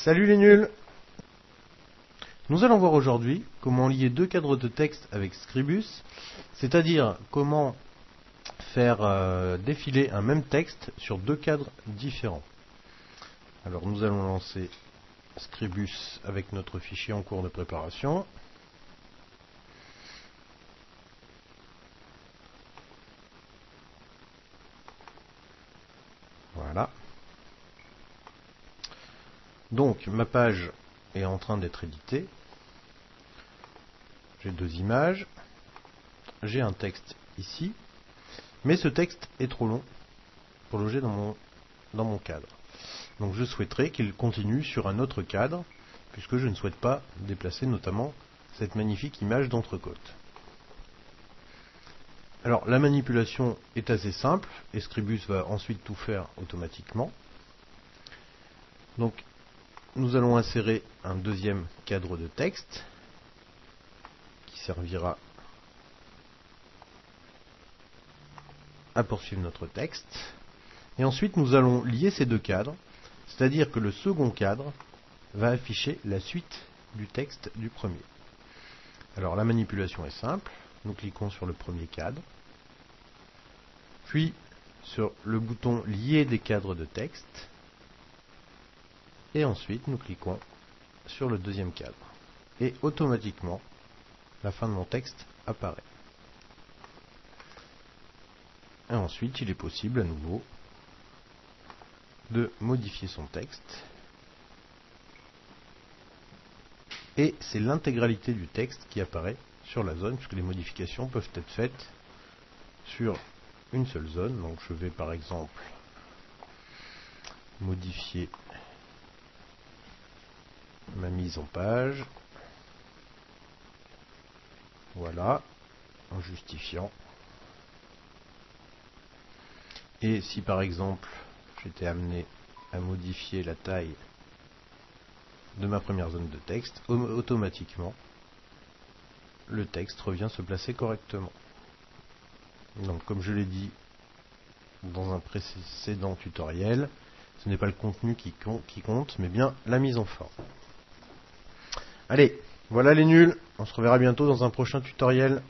Salut les nuls! Nous allons voir aujourd'hui comment lier deux cadres de texte avec Scribus, c'est-à-dire comment faire défiler un même texte sur deux cadres différents. Alors nous allons lancer Scribus avec notre fichier en cours de préparation. Voilà. Donc ma page est en train d'être éditée. J'ai deux images. J'ai un texte ici. Mais ce texte est trop long pour loger dans mon cadre. Donc je souhaiterais qu'il continue sur un autre cadre, puisque je ne souhaite pas déplacer notamment cette magnifique image d'entrecôte. Alors la manipulation est assez simple, et Scribus va ensuite tout faire automatiquement. Donc nous allons insérer un deuxième cadre de texte, qui servira à poursuivre notre texte. Et ensuite nous allons lier ces deux cadres, c'est-à-dire que le second cadre va afficher la suite du texte du premier. Alors la manipulation est simple, nous cliquons sur le premier cadre, puis sur le bouton lier des cadres de texte, et ensuite nous cliquons sur le deuxième cadre. Et automatiquement, la fin de mon texte apparaît. Et ensuite, il est possible à nouveau de modifier son texte. Et c'est l'intégralité du texte qui apparaît sur la zone, puisque les modifications peuvent être faites sur une seule zone. Donc je vais par exemple modifier ma mise en page. Voilà, en justifiant. Et si par exemple j'étais amené à modifier la taille de ma première zone de texte, automatiquement le texte revient se placer correctement. Donc comme je l'ai dit dans un précédent tutoriel, ce n'est pas le contenu qui compte, mais bien la mise en forme. Allez, voilà les nuls, on se reverra bientôt dans un prochain tutoriel.